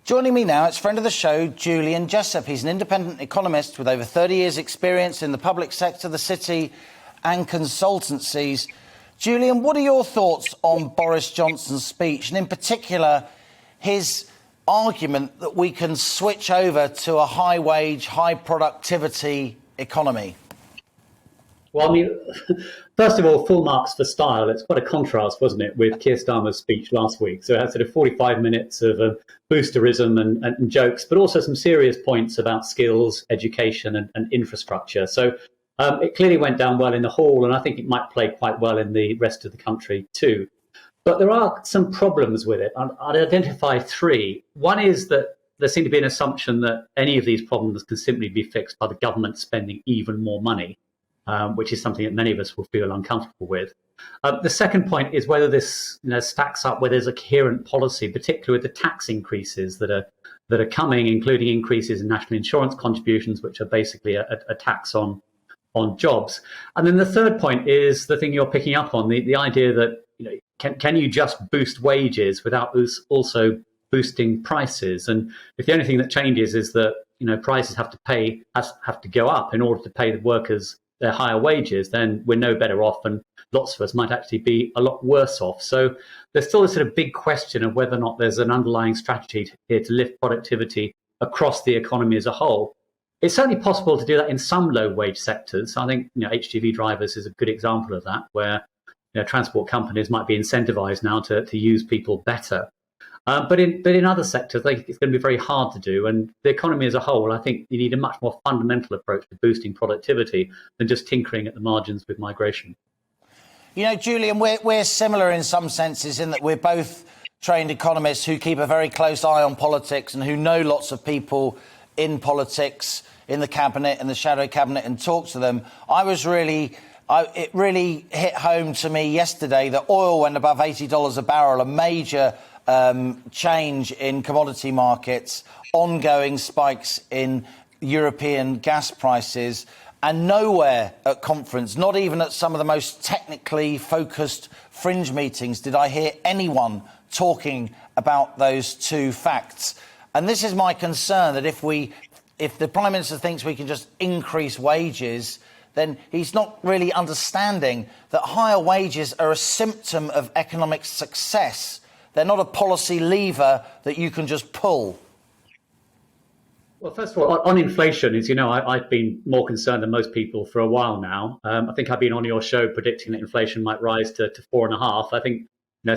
Joining me now, it's friend of the show, Julian Jessop. He's an independent economist with over 30 years' experience in the public sector, the city and consultancies. Julian, what are your thoughts on Boris Johnson's speech, and in particular, his argument that we can switch over to a high-wage, high-productivity economy? Well, I mean, first of all, full marks for style. It's quite a contrast, wasn't it, with Keir Starmer's speech last week. So it had sort of 45 minutes of boosterism and jokes, but also some serious points about skills, education and infrastructure. So it clearly went down well in the hall, and I think it might play quite well in the rest of the country too. But there are some problems with it. I'd identify three. One is that there seems to be an assumption that any of these problems can simply be fixed by the government spending even more money. Which is something that many of us will feel uncomfortable with. The second point is whether this stacks up, whether there's a coherent policy, particularly with the tax increases that are coming, including increases in national insurance contributions, which are basically a tax on jobs. And then the third point is the thing you're picking up on, the idea that can you just boost wages without also boosting prices? And if the only thing that changes is that prices have to go up in order to pay the workers their higher wages, then we're no better off, and lots of us might actually be a lot worse off. So there's still a sort of big question of whether or not there's an underlying strategy here to lift productivity across the economy as a whole. It's certainly possible to do that in some low-wage sectors. I think HGV drivers is a good example of that, where transport companies might be incentivized now to use people better. But in other sectors, it's going to be very hard to do. And the economy as a whole, I think you need a much more fundamental approach to boosting productivity than just tinkering at the margins with migration. Julian, we're similar in some senses in that we're both trained economists who keep a very close eye on politics and who know lots of people in politics, in the cabinet and the shadow cabinet, and talk to them. It really hit home to me yesterday that oil went above $80 a barrel, a major change in commodity markets, ongoing spikes in European gas prices, and nowhere at conference, not even at some of the most technically focused fringe meetings, did I hear anyone talking about those two facts. And this is my concern, that if the Prime Minister thinks we can just increase wages, then he's not really understanding that higher wages are a symptom of economic success. They're not a policy lever that you can just pull. Well, first of all, on inflation, as you know, I've been more concerned than most people for a while now. I think I've been on your show predicting that inflation might rise to 4.5%. I think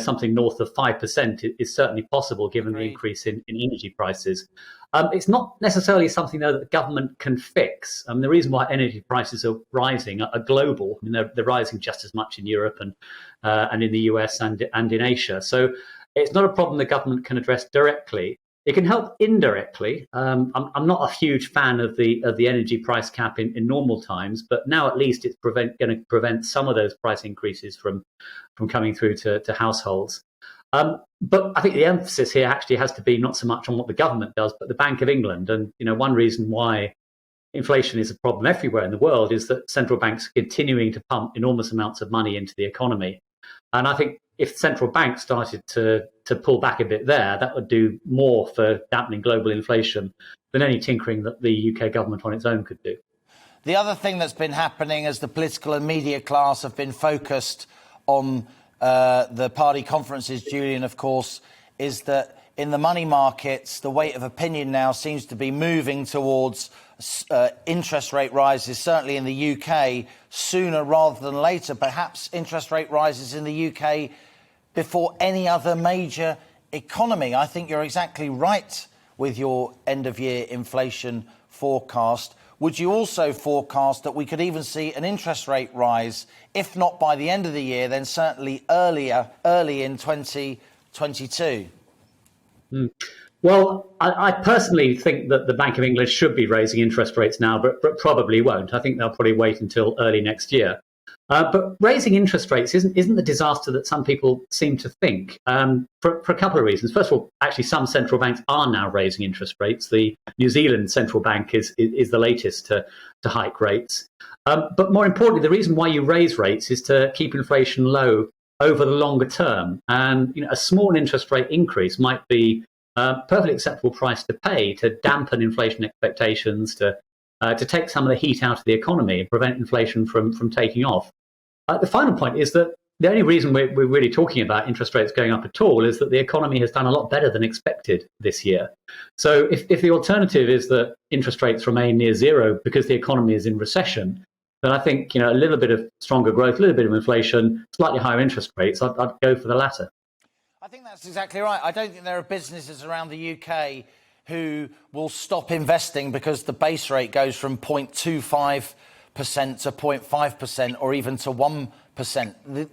something north of 5% is certainly possible given the increase in energy prices. It's not necessarily something, though, that the government can fix. The reason why energy prices are rising are global. They're rising just as much in Europe and in the US and in Asia. So it's not a problem the government can address directly. It can help indirectly. I'm not a huge fan of the energy price cap in normal times, but now at least it's going to prevent some of those price increases from coming through to households. But I think the emphasis here actually has to be not so much on what the government does, but the Bank of England. And one reason why inflation is a problem everywhere in the world is that central banks are continuing to pump enormous amounts of money into the economy. And I think if central banks started to pull back a bit there, that would do more for dampening global inflation than any tinkering that the UK government on its own could do. The other thing that's been happening as the political and media class have been focused on the party conferences, Julian, of course, is that in the money markets, the weight of opinion now seems to be moving towards interest rate rises, certainly in the UK, sooner rather than later. Perhaps interest rate rises in the UK before any other major economy. I think you're exactly right with your end-of-year inflation forecast. Would you also forecast that we could even see an interest rate rise, if not by the end of the year, then certainly early in 2022? Well, I personally think that the Bank of England should be raising interest rates now, but probably won't. I think they'll probably wait until early next year. But raising interest rates isn't the disaster that some people seem to think, for a couple of reasons. First of all, actually, some central banks are now raising interest rates. The New Zealand central bank is the latest to hike rates. But more importantly, the reason why you raise rates is to keep inflation low over the longer term. And a small interest rate increase might be perfectly acceptable price to pay to dampen inflation expectations, to take some of the heat out of the economy and prevent inflation from taking off. The final point is that the only reason we're really talking about interest rates going up at all is that the economy has done a lot better than expected this year. So if the alternative is that interest rates remain near zero because the economy is in recession, then I think a little bit of stronger growth, a little bit of inflation, slightly higher interest rates, I'd go for the latter. I think that's exactly right. I don't think there are businesses around the UK who will stop investing because the base rate goes from 0.25% to 0.5% or even to 1%.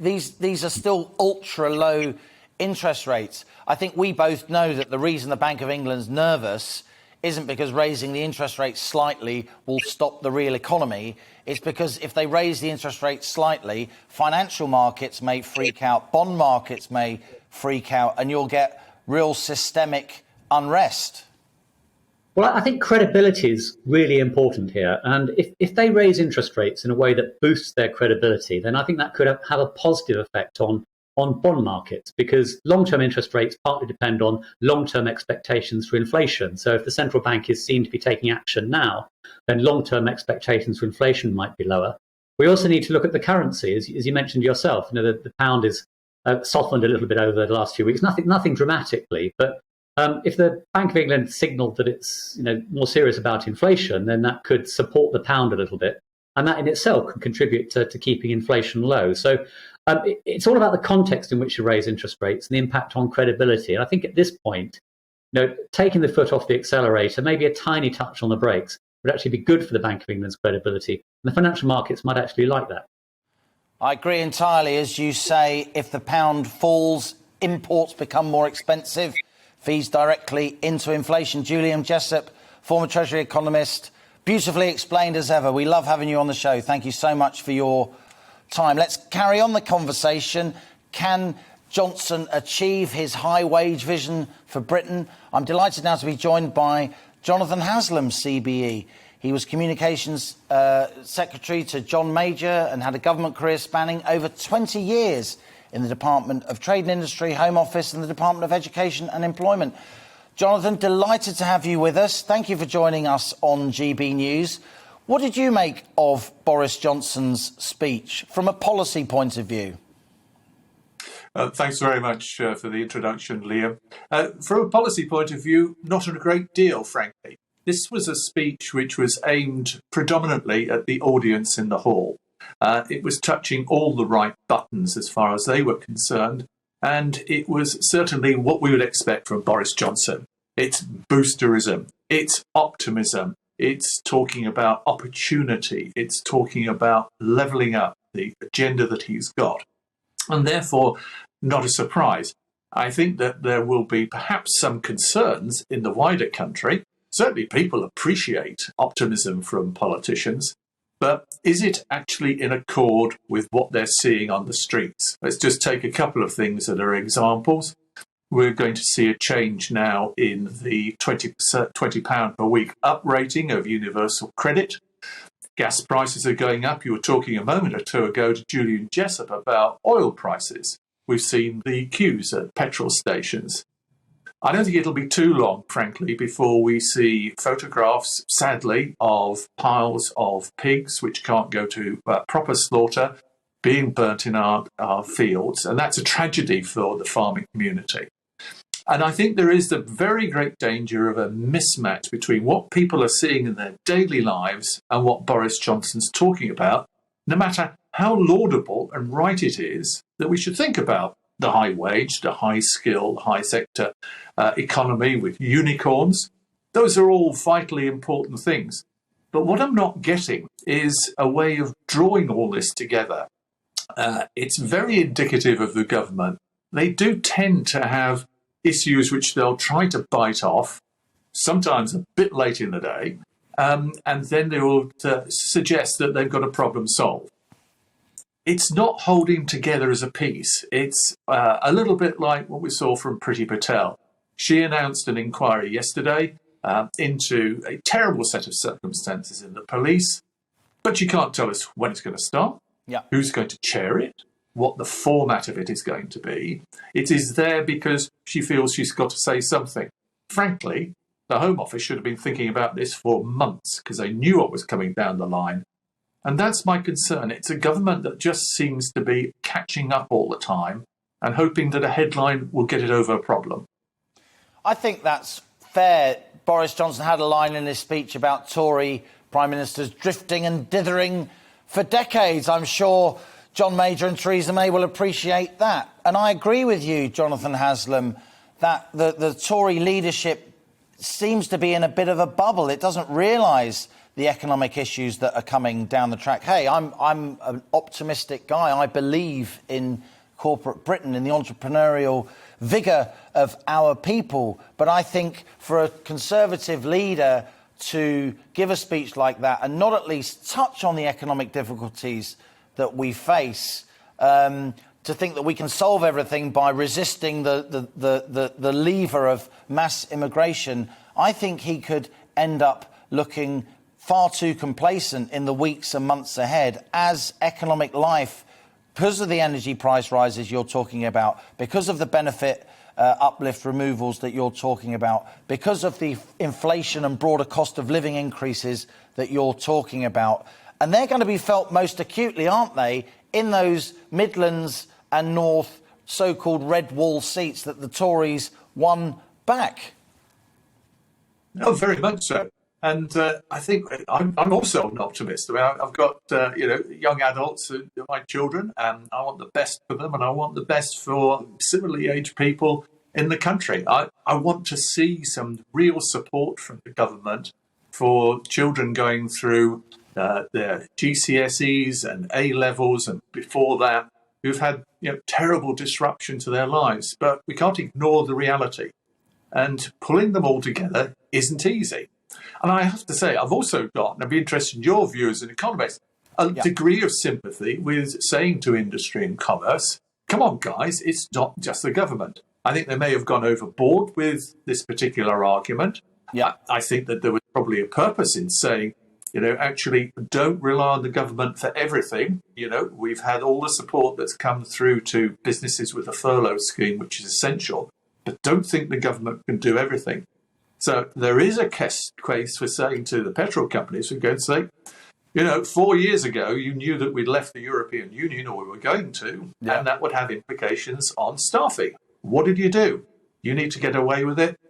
These are still ultra low interest rates. I think we both know that the reason the Bank of England's nervous isn't because raising the interest rate slightly will stop the real economy. It's because if they raise the interest rate slightly, financial markets may freak out, bond markets may freak out, and you'll get real systemic unrest. Well, I think credibility is really important here. And if they raise interest rates in a way that boosts their credibility, then I think that could have a positive effect on bond markets, because long-term interest rates partly depend on long-term expectations for inflation. So if the central bank is seen to be taking action now, then long-term expectations for inflation might be lower. We also need to look at the currency, as you mentioned yourself. The pound is softened a little bit over the last few weeks, nothing dramatically, but if the Bank of England signalled that it's more serious about inflation, then that could support the pound a little bit, and that in itself can contribute to keeping inflation low. So it's all about the context in which you raise interest rates and the impact on credibility. And I think at this point, taking the foot off the accelerator, maybe a tiny touch on the brakes, would actually be good for the Bank of England's credibility, and the financial markets might actually like that. I agree entirely. As you say, if the pound falls, imports become more expensive, feeds directly into inflation. Julian, Jessop, former Treasury economist, beautifully explained as ever. We love having you on the show. Thank you so much for your time. Let's carry on the conversation. Can Johnson achieve his high wage vision for Britain? I'm delighted now to be joined by Jonathan Haslam, CBE. He was communications secretary to John Major and had a government career spanning over 20 years in the Department of Trade and Industry, Home Office and the Department of Education and Employment. Jonathan, delighted to have you with us. Thank you for joining us on GB News. What did you make of Boris Johnson's speech from a policy point of view? Thanks very much for the introduction, Liam. From a policy point of view, not a great deal, frankly. This was a speech which was aimed predominantly at the audience in the hall. It was touching all the right buttons as far as they were concerned, and it was certainly what we would expect from Boris Johnson. It's boosterism, it's optimism, it's talking about opportunity, it's talking about levelling up the agenda that he's got, and therefore not a surprise. I think that there will be perhaps some concerns in the wider country. Certainly people appreciate optimism from politicians, but is it actually in accord with what they're seeing on the streets? Let's just take a couple of things that are examples. We're going to see a change now in the £20 per week up rating of universal credit. Gas prices are going up. You were talking a moment or two ago to Julian Jessop about oil prices. We've seen the queues at petrol stations. I don't think it'll be too long, frankly, before we see photographs, sadly, of piles of pigs which can't go to proper slaughter being burnt in our fields. And that's a tragedy for the farming community. And I think there is the very great danger of a mismatch between what people are seeing in their daily lives and what Boris Johnson's talking about, no matter how laudable and right it is that we should think about the high wage, the high skill, high sector economy with unicorns. Those are all vitally important things. But what I'm not getting is a way of drawing all this together. It's very indicative of the government. They do tend to have issues which they'll try to bite off, sometimes a bit late in the day, and then they will suggest that they've got a problem solved. It's not holding together as a piece. It's a little bit like what we saw from Priti Patel. She announced an inquiry yesterday into a terrible set of circumstances in the police, but she can't tell us when it's going to start, who's going to chair it, what the format of it is going to be. It is there because she feels she's got to say something. frankly, the Home Office should have been thinking about this for months because they knew what was coming down the line. And that's my concern. It's a government that just seems to be catching up all the time and hoping that a headline will get it over a problem. I think that's fair. Boris Johnson had a line in his speech about Tory Prime Ministers drifting and dithering for decades. I'm sure John Major and Theresa May will appreciate that. And I agree with you, Jonathan Haslam, that the Tory leadership seems to be in a bit of a bubble. It doesn't realise the economic issues that are coming down the track. Hey, I'm an optimistic guy. I believe in corporate Britain, in the entrepreneurial vigour of our people. But I think for a Conservative leader to give a speech like that and not at least touch on the economic difficulties that we face, to think that we can solve everything by resisting the lever of mass immigration, I think he could end up looking far too complacent in the weeks and months ahead as economic life, because of the energy price rises you're talking about, because of the benefit uplift removals that you're talking about, because of the inflation and broader cost of living increases that you're talking about. And they're going to be felt most acutely, aren't they, in those Midlands and North so-called red wall seats that the Tories won back. No, very much so. And I think I'm also an optimist. I mean, I've got young adults, my children, and I want the best for them, and I want the best for similarly aged people in the country. I want to see some real support from the government for children going through their GCSEs and A levels, and before that, who've had terrible disruption to their lives. But we can't ignore the reality, and pulling them all together isn't easy. And I have to say, I've also got, and I'd be interested in your view as an economist, a degree of sympathy with saying to industry and commerce, come on, guys, it's not just the government. I think they may have gone overboard with this particular argument. Yeah, I think that there was probably a purpose in saying, actually don't rely on the government for everything. We've had all the support that's come through to businesses with a furlough scheme, which is essential, but don't think the government can do everything. So there is a case for saying to the petrol companies, we're going to say, 4 years ago, you knew that we'd left the European Union, or we were going to, and that would have implications on staffing. What did you do? You need to get away with it.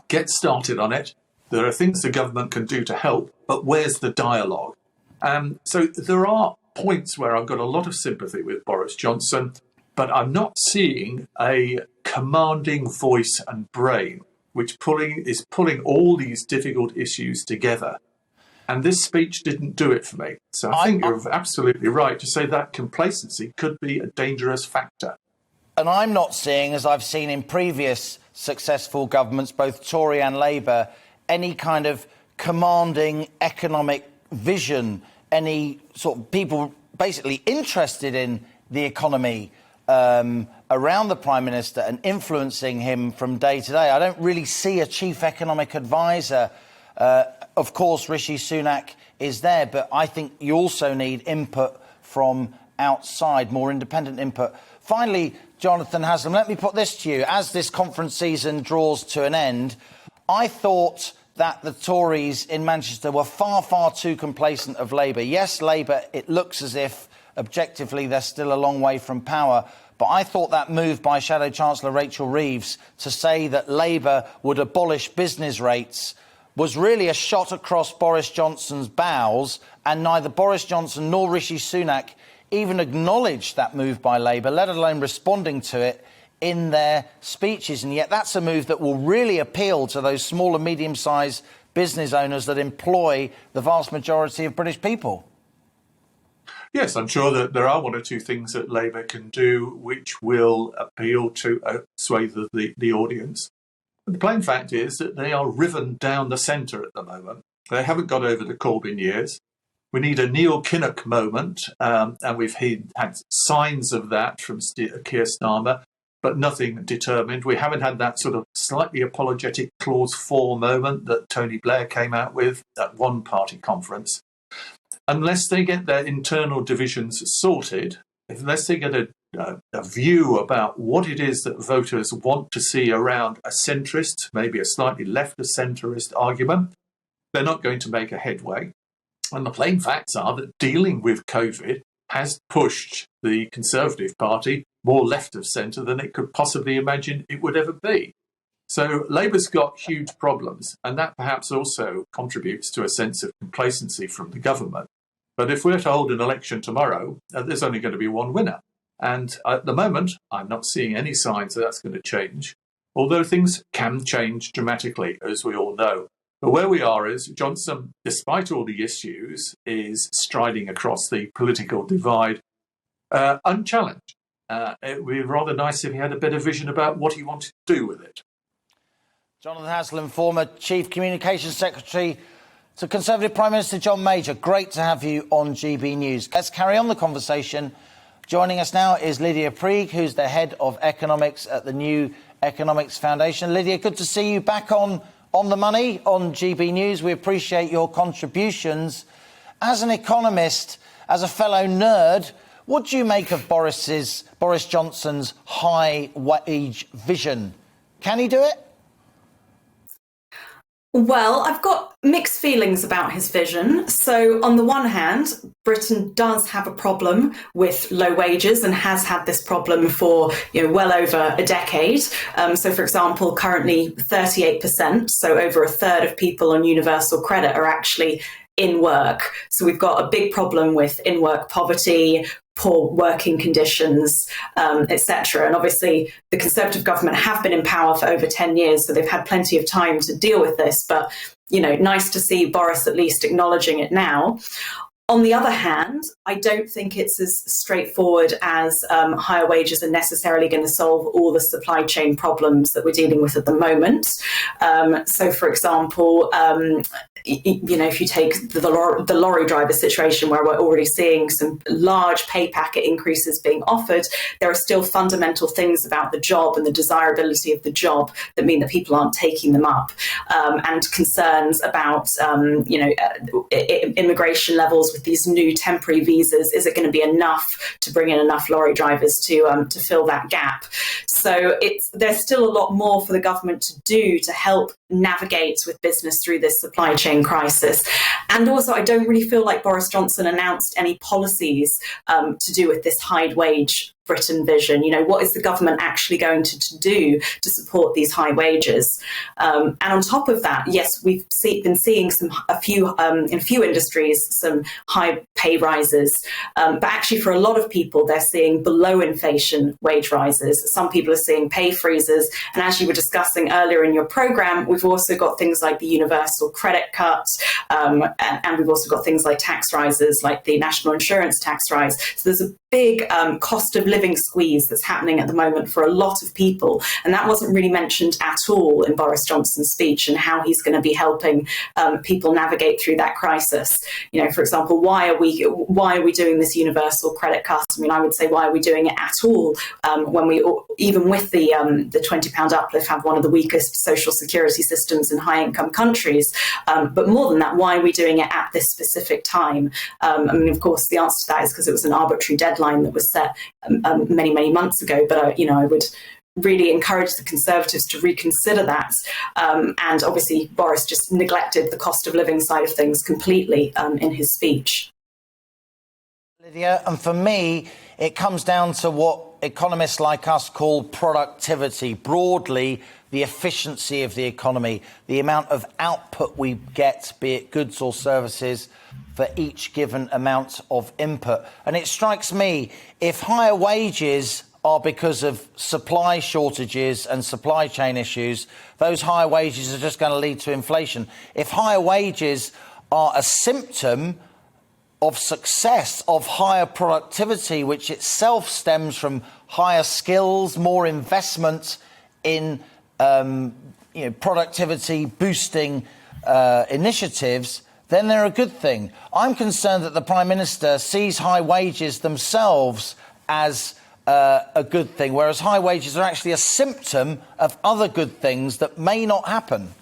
Get started on it. There are things the government can do to help, but where's the dialogue? So there are points where I've got a lot of sympathy with Boris Johnson, but I'm not seeing a commanding voice and brain which is pulling all these difficult issues together. And this speech didn't do it for me. So I think you're absolutely right to say that complacency could be a dangerous factor. And I'm not seeing, as I've seen in previous successful governments, both Tory and Labour, any kind of commanding economic vision, any sort of people basically interested in the economy around the Prime Minister and influencing him from day to day. I don't really see a chief economic advisor. Of course, Rishi Sunak is there, but I think you also need input from outside, more independent input. Finally, Jonathan Haslam, let me put this to you. As this conference season draws to an end, I thought that the Tories in Manchester were far, far too complacent of Labour. Yes, Labour, it looks as if objectively they're still a long way from power. But I thought that move by Shadow Chancellor Rachel Reeves to say that Labour would abolish business rates was really a shot across Boris Johnson's bows, and neither Boris Johnson nor Rishi Sunak even acknowledged that move by Labour, let alone responding to it in their speeches. And yet that's a move that will really appeal to those small and medium-sized business owners that employ the vast majority of British people. Yes, I'm sure that there are one or two things that Labour can do which will appeal to a swathe of the audience. But the plain fact is that they are riven down the centre at the moment. They haven't got over the Corbyn years. We need a Neil Kinnock moment, and we've had signs of that from Keir Starmer, but nothing determined. We haven't had that sort of slightly apologetic Clause 4 moment that Tony Blair came out with at one party conference. Unless they get their internal divisions sorted, unless they get a a view about what it is that voters want to see around a centrist, maybe a slightly left of centrist argument, they're not going to make a headway. And the plain facts are that dealing with COVID has pushed the Conservative Party more left of centre than it could possibly imagine it would ever be. So Labour's got huge problems, and that perhaps also contributes to a sense of complacency from the government. But if we're to hold an election tomorrow, there's only going to be one winner. And at the moment, I'm not seeing any signs that that's going to change, although things can change dramatically, as we all know. But where we are is Johnson, despite all the issues, is striding across the political divide unchallenged. It would be rather nice if he had a better vision about what he wanted to do with it. Jonathan Haslam, former Chief Communications Secretary to Conservative Prime Minister John Major. Great to have you on GB News. Let's carry on the conversation. Joining us now is Lydia Prieg, who's the head of economics at the New Economics Foundation. Lydia, good to see you back on the money on GB News. We appreciate your contributions. As an economist, as a fellow nerd, what do you make of Boris Johnson's high wage vision? Can he do it? Well, I've got mixed feelings about his vision. So on the one hand, Britain does have a problem with low wages and has had this problem for well over a decade. So, for example, currently 38%, so over a third of people on universal credit are actually in work. So we've got a big problem with in-work poverty, poor working conditions, etc. And obviously the Conservative government have been in power for over 10 years, so they've had plenty of time to deal with this. But, nice to see Boris at least acknowledging it now. On the other hand, I don't think it's as straightforward as higher wages are necessarily going to solve all the supply chain problems that we're dealing with at the moment. So, for example, if you take the lorry driver situation where we're already seeing some large pay packet increases being offered, there are still fundamental things about the job and the desirability of the job that mean that people aren't taking them up, and concerns about, immigration levels with these new temporary visas. Is it going to be enough to bring in enough lorry drivers to fill that gap? So there's still a lot more for the government to do to help navigate with business through this supply chain crisis. And also, I don't really feel like Boris Johnson announced any policies to do with this high wage Britain vision. What is the government actually going to do to support these high wages? And on top of that, yes, we've been seeing in a few industries some high pay rises, but actually for a lot of people, they're seeing below inflation wage rises. Some people are seeing pay freezes, and as you were discussing earlier in your programme, we've also got things like the universal credit cut, and we've also got things like tax rises, like the national insurance tax rise. So there's a big cost of living squeeze that's happening at the moment for a lot of people, and that wasn't really mentioned at all in Boris Johnson's speech, and how he's going to be helping people navigate through that crisis. For example, why are we doing this universal credit cut? I mean, I would say, why are we doing it at all when we, even with the £20 uplift, have one of the weakest social security systems in high income countries? But more than that, why are we doing it at this specific time? I mean, of course, the answer to that is because it was an arbitrary deadline that was set many months ago. But I would really encourage the Conservatives to reconsider that. And obviously, Boris just neglected the cost of living side of things completely in his speech. Lydia, and for me, it comes down to what economists like us call productivity. Broadly, the efficiency of the economy, the amount of output we get, be it goods or services, for each given amount of input. And it strikes me, if higher wages are because of supply shortages and supply chain issues, those higher wages are just going to lead to inflation. If higher wages are a symptom of success, of higher productivity, which itself stems from higher skills, more investment in productivity boosting initiatives, then they're a good thing. I'm concerned that the Prime Minister sees high wages themselves as a good thing, whereas high wages are actually a symptom of other good things that may not happen.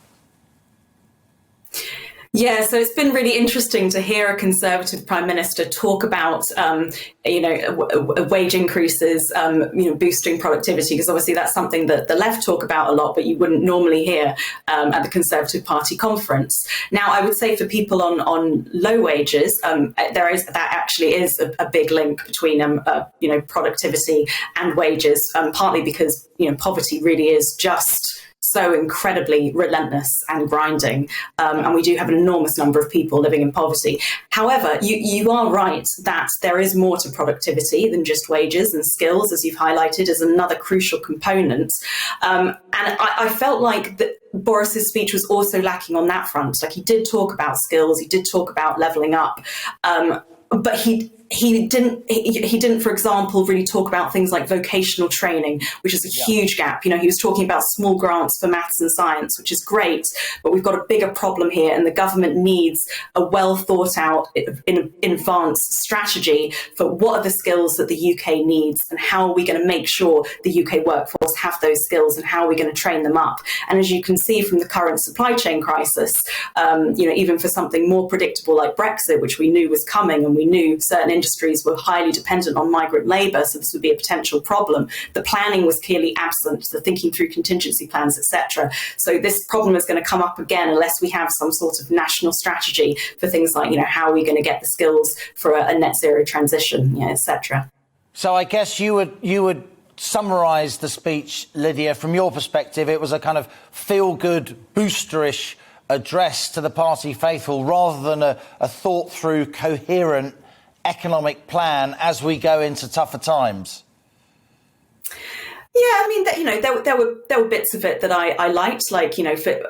Yeah, so it's been really interesting to hear a Conservative Prime Minister talk about, wage increases, boosting productivity, because obviously that's something that the left talk about a lot, but you wouldn't normally hear at the Conservative Party conference. Now, I would say for people on low wages, that actually is a big link between, productivity and wages, partly because, poverty really is just so incredibly relentless and grinding, and we do have an enormous number of people living in poverty. However, you are right that there is more to productivity than just wages, and skills, as you've highlighted, is another crucial component. And I felt like Boris's speech was also lacking on that front. Like, he did talk about skills, he did talk about levelling up, but he didn't, for example, really talk about things like vocational training, which is a huge gap. He was talking about small grants for maths and science, which is great, but we've got a bigger problem here, and the government needs a well thought out, in advanced strategy for what are the skills that the UK needs, and how are we going to make sure the UK workforce have those skills, and how are we going to train them up. And as you can see from the current supply chain crisis, even for something more predictable like Brexit, which we knew was coming, and we knew certain industries were highly dependent on migrant labour, so this would be a potential problem. The planning was clearly absent, the thinking through contingency plans, etc. So this problem is going to come up again unless we have some sort of national strategy for things like, how are we going to get the skills for a net zero transition, etc. So I guess you would summarise the speech, Lydia. From your perspective, it was a kind of feel-good, boosterish address to the party faithful, rather than a thought-through, coherent economic plan as we go into tougher times. Yeah, I mean, there were bits of it that I liked, like,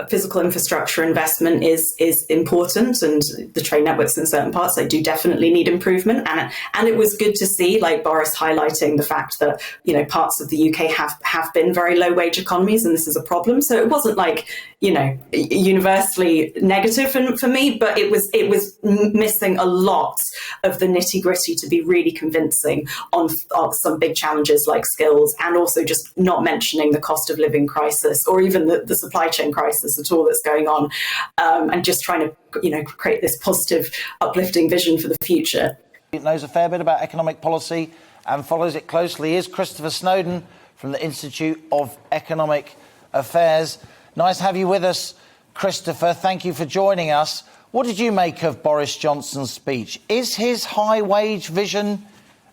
physical infrastructure investment is important, and the train networks in certain parts, they do definitely need improvement. And it was good to see, like, Boris highlighting the fact that, parts of the UK have been very low wage economies, and this is a problem. So it wasn't like, universally negative for me, but it was missing a lot of the nitty gritty to be really convincing on some big challenges like skills, and also just not mentioning the cost of living crisis, or even the supply chain crisis at all that's going on, and just trying to create this positive, uplifting vision for the future. Knows a fair bit about economic policy and follows it closely is Christopher Snowdon from the Institute of Economic Affairs. Nice to have you with us, Christopher. Thank you for joining us. What did you make of Boris Johnson's speech? Is his high wage vision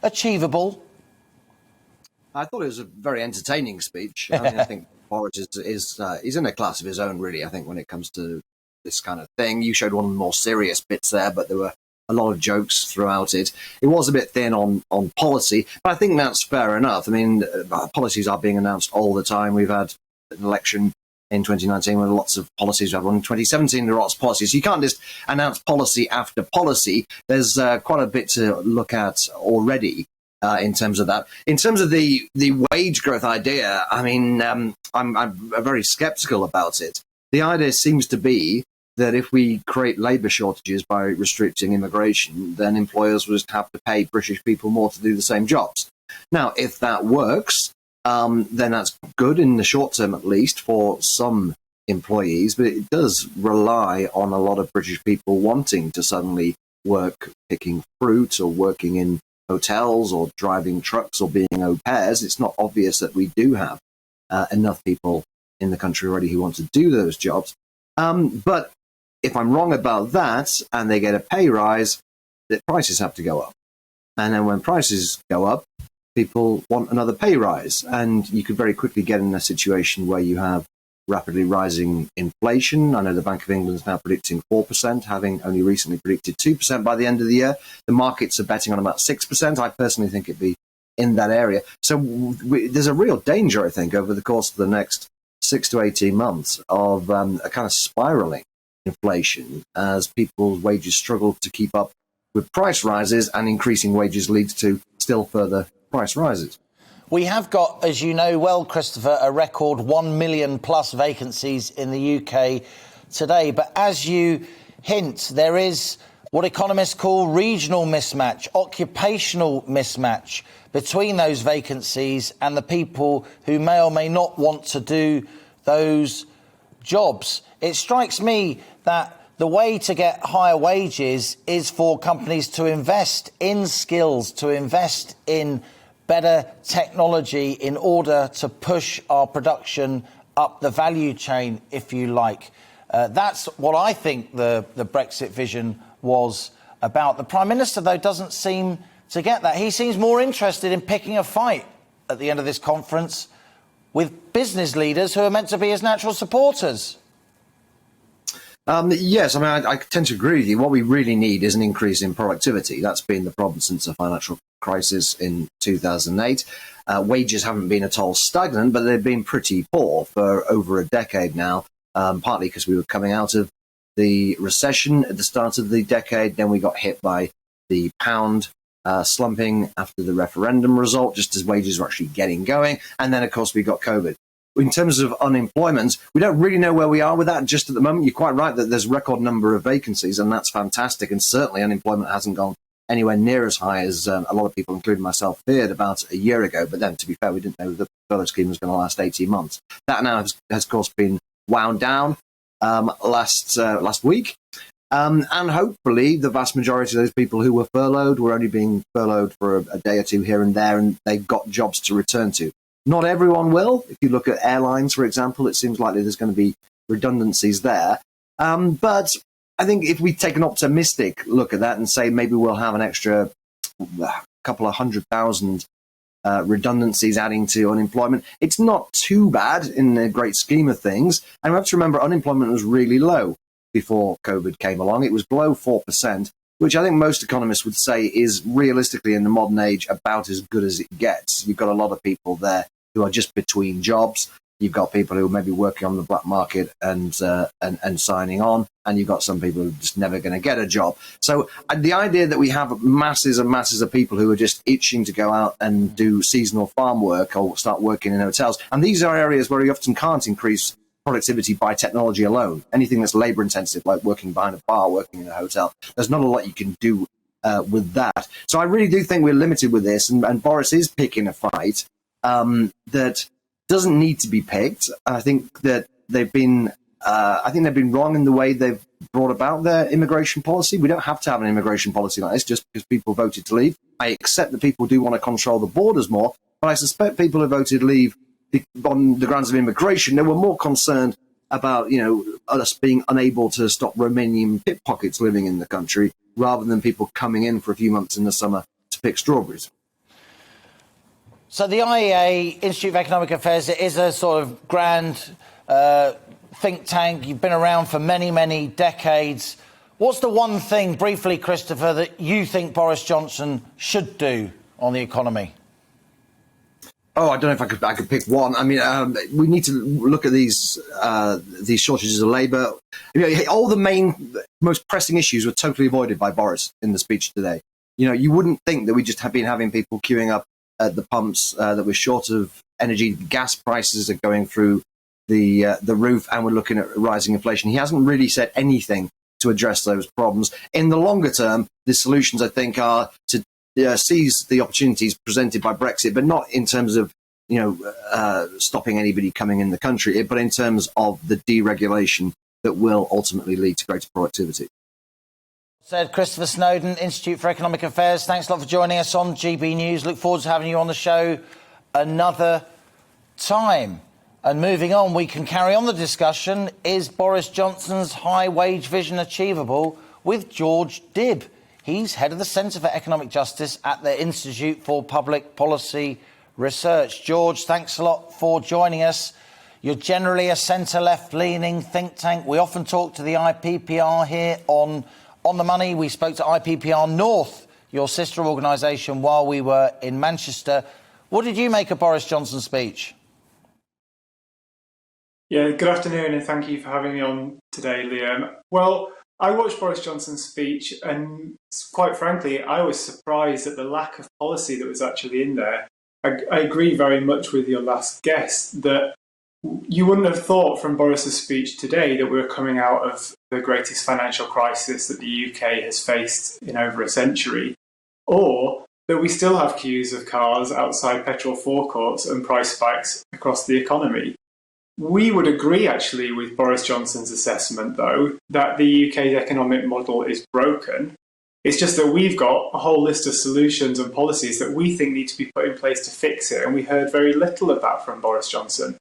achievable? I thought it was a very entertaining speech. I think Boris is he's in a class of his own, really. I think when it comes to this kind of thing, you showed one of the more serious bits there, but there were a lot of jokes throughout it. It was a bit thin on policy, but I think that's fair enough. I mean, policies are being announced all the time. We've had an election in 2019 with lots of policies. We had one in 2017. There are lots of policies. So you can't just announce policy after policy. There's quite a bit to look at already. In terms of that, in terms of the wage growth idea, I mean, I'm very sceptical about it. The idea seems to be that if we create labour shortages by restricting immigration, then employers will just have to pay British people more to do the same jobs. Now, if that works, then that's good in the short term, at least for some employees, but it does rely on a lot of British people wanting to suddenly work picking fruit or working in hotels or driving trucks or being au pairs. It's not obvious that we do have enough people in the country already who want to do those jobs. But if I'm wrong about that and they get a pay rise, the prices have to go up. And then when prices go up, people want another pay rise. And you could very quickly get in a situation where you have rapidly rising inflation. I know the Bank of England is now predicting 4%, having only recently predicted 2% by the end of the year. The markets are betting on about 6%. I personally think it'd be in that area. So there's a real danger, I think, over the course of the next 6 to 18 months of a kind of spiraling inflation as people's wages struggle to keep up with price rises, and increasing wages leads to still further price rises. We have got, as you know well, Christopher, a record 1 million plus vacancies in the UK today. But as you hint, there is what economists call regional mismatch, occupational mismatch between those vacancies and the people who may or may not want to do those jobs. It strikes me that the way to get higher wages is for companies to invest in skills, to invest in better technology in order to push our production up the value chain, if you like. That's what I think the Brexit vision was about. The Prime Minister, though, doesn't seem to get that. He seems more interested in picking a fight at the end of this conference with business leaders who are meant to be his natural supporters. Yes, I mean, I tend to agree with you. What we really need is an increase in productivity. That's been the problem since the financial crisis in 2008. Wages haven't been at all stagnant, but they've been pretty poor for over a decade now, partly because we were coming out of the recession at the start of the decade. Then we got hit by the pound slumping after the referendum result, just as wages were actually getting going. And then, of course, we got COVID. In terms of unemployment, we don't really know where we are with that just at the moment. You're quite right that there's a record number of vacancies, and that's fantastic. And certainly unemployment hasn't gone anywhere near as high as a lot of people, including myself, feared about a year ago. But then, to be fair, we didn't know the furlough scheme was going to last 18 months. That now has of course, been wound down last week. And hopefully the vast majority of those people who were furloughed were only being furloughed for a day or two here and there, and they've got jobs to return to. Not everyone will. If you look at airlines, for example, it seems likely there's going to be redundancies there. But I think if we take an optimistic look at that and say maybe we'll have an extra couple of 100,000 redundancies adding to unemployment, it's not too bad in the great scheme of things. And we have to remember unemployment was really low before COVID came along. It was below 4%, which I think most economists would say is realistically in the modern age about as good as it gets. You've got a lot of people there who are just between jobs. You've got people who are maybe working on the black market and signing on, and you've got some people who are just never going to get a job. So the idea that we have masses and masses of people who are just itching to go out and do seasonal farm work or start working in hotels, and these are areas where you often can't increase productivity by technology alone. Anything that's labor intensive, like working behind a bar, working in a hotel, there's not a lot you can do with that. So I really do think we're limited with this, and Boris is picking a fight that doesn't need to be picked. I think that they've been wrong in the way they've brought about their immigration policy. We don't have to have an immigration policy like this just because people voted to leave. I accept that people do want to control the borders more, but I suspect people who voted leave on the grounds of immigration, they were more concerned about, us being unable to stop Romanian pickpockets living in the country rather than people coming in for a few months in the summer to pick strawberries. So the IEA, Institute of Economic Affairs, it is a sort of grand think tank. You've been around for many, many decades. What's the one thing, briefly, Christopher, that you think Boris Johnson should do on the economy? Oh, I don't know if I could pick one. I mean, we need to look at these shortages of labour. All the most pressing issues were totally avoided by Boris in the speech today. You wouldn't think that we just have been having people queuing up at the pumps, that we're short of energy. Gas prices are going through the roof, and we're looking at rising inflation. He hasn't really said anything to address those problems. In the longer term, the solutions, I think, are to seize the opportunities presented by Brexit, but not in terms of stopping anybody coming in the country, but in terms of the deregulation that will ultimately lead to greater productivity. Said Christopher Snowdon, Institute for Economic Affairs. Thanks a lot for joining us on GB News. Look forward to having you on the show another time. And moving on, we can carry on the discussion. Is Boris Johnson's high wage vision achievable? With George Dibb. He's head of the Centre for Economic Justice at the Institute for Public Policy Research. George, thanks a lot for joining us. You're generally a centre-left leaning think tank. We often talk to the IPPR here on the Money. We spoke to IPPR North, your sister organisation, while we were in Manchester. What did you make of Boris Johnson's speech? Yeah, good afternoon, and thank you for having me on today, Liam. Well, I watched Boris Johnson's speech, and quite frankly, I was surprised at the lack of policy that was actually in there. I agree very much with your last guest that you wouldn't have thought from Boris's speech today that we were coming out of the greatest financial crisis that the UK has faced in over a century, or that we still have queues of cars outside petrol forecourts and price spikes across the economy. We would agree, actually, with Boris Johnson's assessment, though, that the UK's economic model is broken. It's just that we've got a whole list of solutions and policies that we think need to be put in place to fix it, and we heard very little of that from Boris Johnson.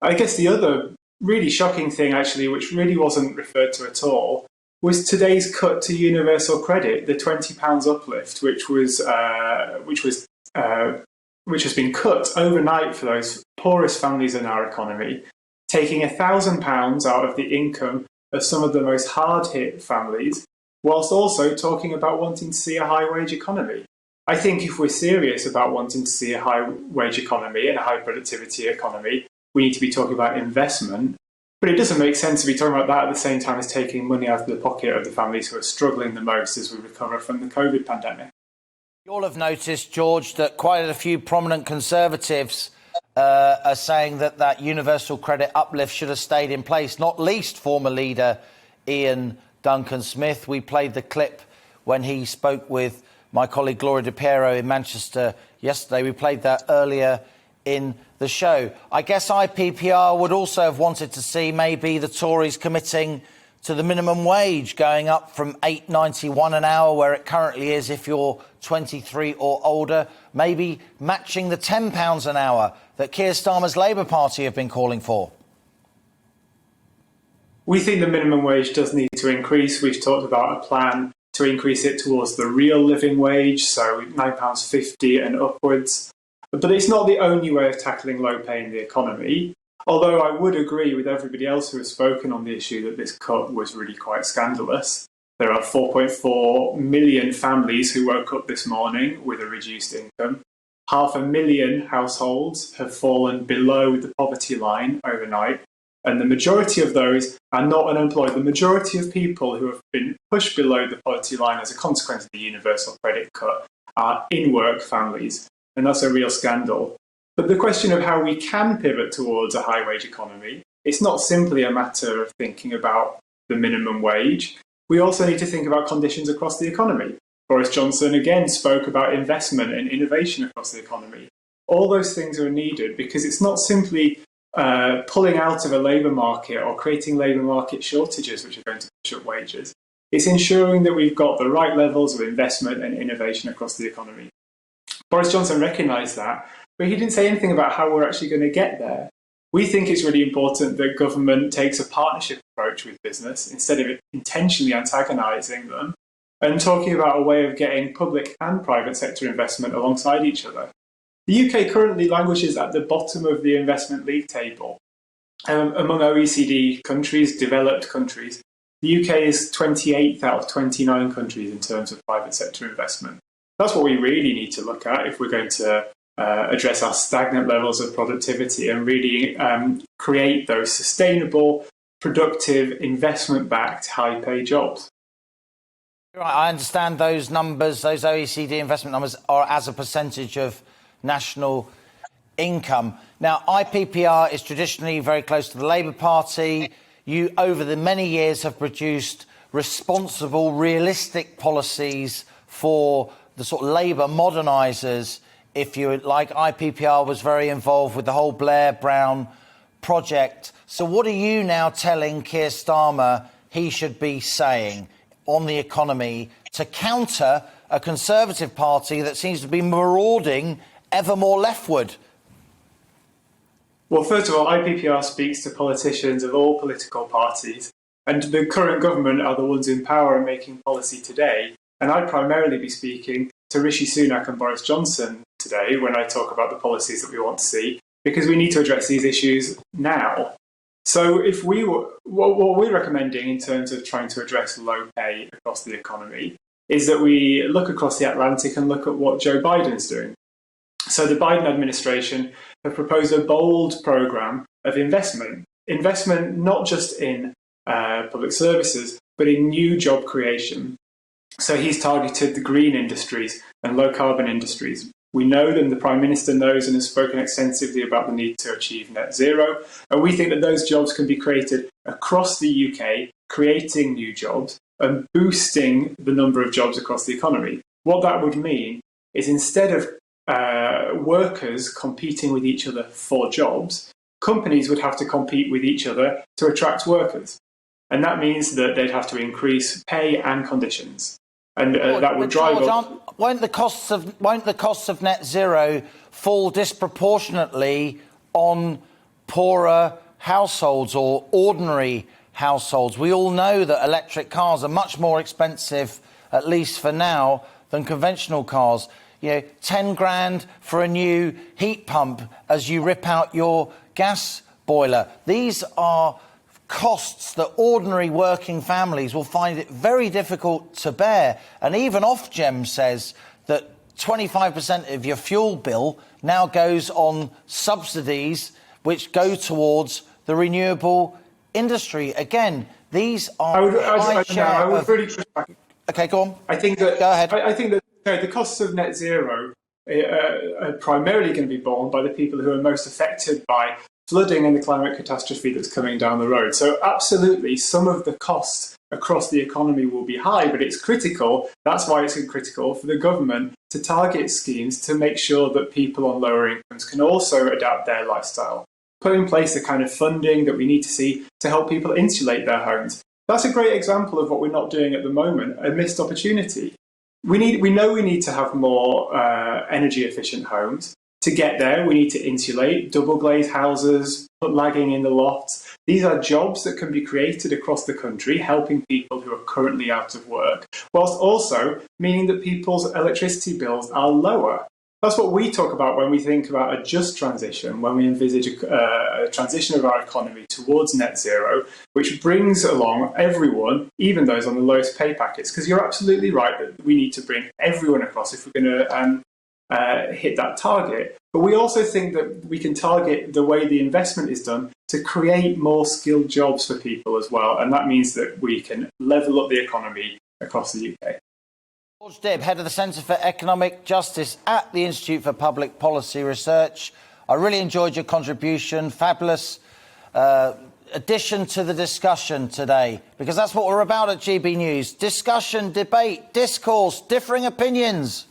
I guess the other really shocking thing, actually, which really wasn't referred to at all, was today's cut to universal credit, the £20 uplift, which has been cut overnight for those poorest families in our economy, taking £1,000 out of the income of some of the most hard-hit families, whilst also talking about wanting to see a high-wage economy. I think if we're serious about wanting to see a high-wage economy and a high-productivity economy, we need to be talking about investment. But it doesn't make sense to be talking about that at the same time as taking money out of the pocket of the families who are struggling the most as we recover from the COVID pandemic. You'll have noticed, George, that quite a few prominent Conservatives are saying that universal credit uplift should have stayed in place, not least former leader Ian Duncan Smith. We played the clip when he spoke with my colleague Gloria Di Piero in Manchester yesterday. We played that earlier in the show. I guess IPPR would also have wanted to see maybe the Tories committing to the minimum wage going up from $8.91 an hour, where it currently is if you're 23 or older, maybe matching the £10 an hour that Keir Starmer's Labour Party have been calling for. We think the minimum wage does need to increase. We've talked about a plan to increase it towards the real living wage, so £9.50 and upwards. But it's not the only way of tackling low pay in the economy. Although I would agree with everybody else who has spoken on the issue that this cut was really quite scandalous. There are 4.4 million families who woke up this morning with a reduced income. 500,000 households have fallen below the poverty line overnight. And the majority of those are not unemployed. The majority of people who have been pushed below the poverty line as a consequence of the universal credit cut are in-work families. And that's a real scandal. But the question of how we can pivot towards a high-wage economy, it's not simply a matter of thinking about the minimum wage. We also need to think about conditions across the economy. Boris Johnson again spoke about investment and innovation across the economy. All those things are needed because it's not simply pulling out of a labour market or creating labour market shortages which are going to push up wages. It's ensuring that we've got the right levels of investment and innovation across the economy. Boris Johnson recognised that, but he didn't say anything about how we're actually going to get there. We think it's really important that government takes a partnership approach with business instead of intentionally antagonising them and talking about a way of getting public and private sector investment alongside each other. The UK currently languishes at the bottom of the investment league table. Among OECD countries, developed countries, the UK is 28th out of 29 countries in terms of private sector investment. That's what we really need to look at if we're going to address our stagnant levels of productivity and really create those sustainable, productive, investment-backed, high-paid jobs. Right, I understand those numbers, those OECD investment numbers, are as a percentage of national income. Now, IPPR is traditionally very close to the Labour Party. You, over the many years, have produced responsible, realistic policies for the sort of Labour modernisers, if you like. IPPR was very involved with the whole Blair-Brown project. So what are you now telling Keir Starmer he should be saying on the economy to counter a Conservative Party that seems to be marauding ever more leftward? Well, first of all, IPPR speaks to politicians of all political parties, and the current government are the ones in power and making policy today. And I'd primarily be speaking to Rishi Sunak and Boris Johnson today when I talk about the policies that we want to see, because we need to address these issues now. So if we were, what we're recommending in terms of trying to address low pay across the economy is that we look across the Atlantic and look at what Joe Biden's doing. So the Biden administration have proposed a bold programme of investment not just in public services, but in new job creation. So he's targeted the green industries and low carbon industries. We know them, the Prime Minister knows and has spoken extensively about the need to achieve net zero. And we think that those jobs can be created across the UK, creating new jobs and boosting the number of jobs across the economy. What that would mean is instead of workers competing with each other for jobs, companies would have to compete with each other to attract workers. And that means that they'd have to increase pay and conditions. And that would drive up... Won't the costs of net zero fall disproportionately on poorer households or ordinary households? We all know that electric cars are much more expensive, at least for now, than conventional cars. 10 grand for a new heat pump as you rip out your gas boiler. These are costs that ordinary working families will find it very difficult to bear. And even Ofgem says that 25% of your fuel bill now goes on subsidies which go towards the renewable industry. Again, these are I would really push back. Okay, go on. I think that go ahead. I think that the costs of net zero are primarily going to be borne by the people who are most affected by flooding and the climate catastrophe that's coming down the road. So absolutely, some of the costs across the economy will be high, but it's critical. That's why it's critical for the government to target schemes to make sure that people on lower incomes can also adapt their lifestyle. Put in place the kind of funding that we need to see to help people insulate their homes. That's a great example of what we're not doing at the moment, a missed opportunity. We know we need to have more energy efficient homes. To get there, we need to insulate, double glazed houses, put lagging in the lofts. These are jobs that can be created across the country, helping people who are currently out of work, whilst also meaning that people's electricity bills are lower. That's what we talk about when we think about a just transition, when we envisage a transition of our economy towards net zero, which brings along everyone, even those on the lowest pay packets. Because you're absolutely right that we need to bring everyone across if we're going to hit that target. But we also think that we can target the way the investment is done to create more skilled jobs for people as well. And that means that we can level up the economy across the UK. George Dibb, head of the Centre for Economic Justice at the Institute for Public Policy Research. I really enjoyed your contribution. Fabulous addition to the discussion today, because that's what we're about at GB News. Discussion, debate, discourse, differing opinions.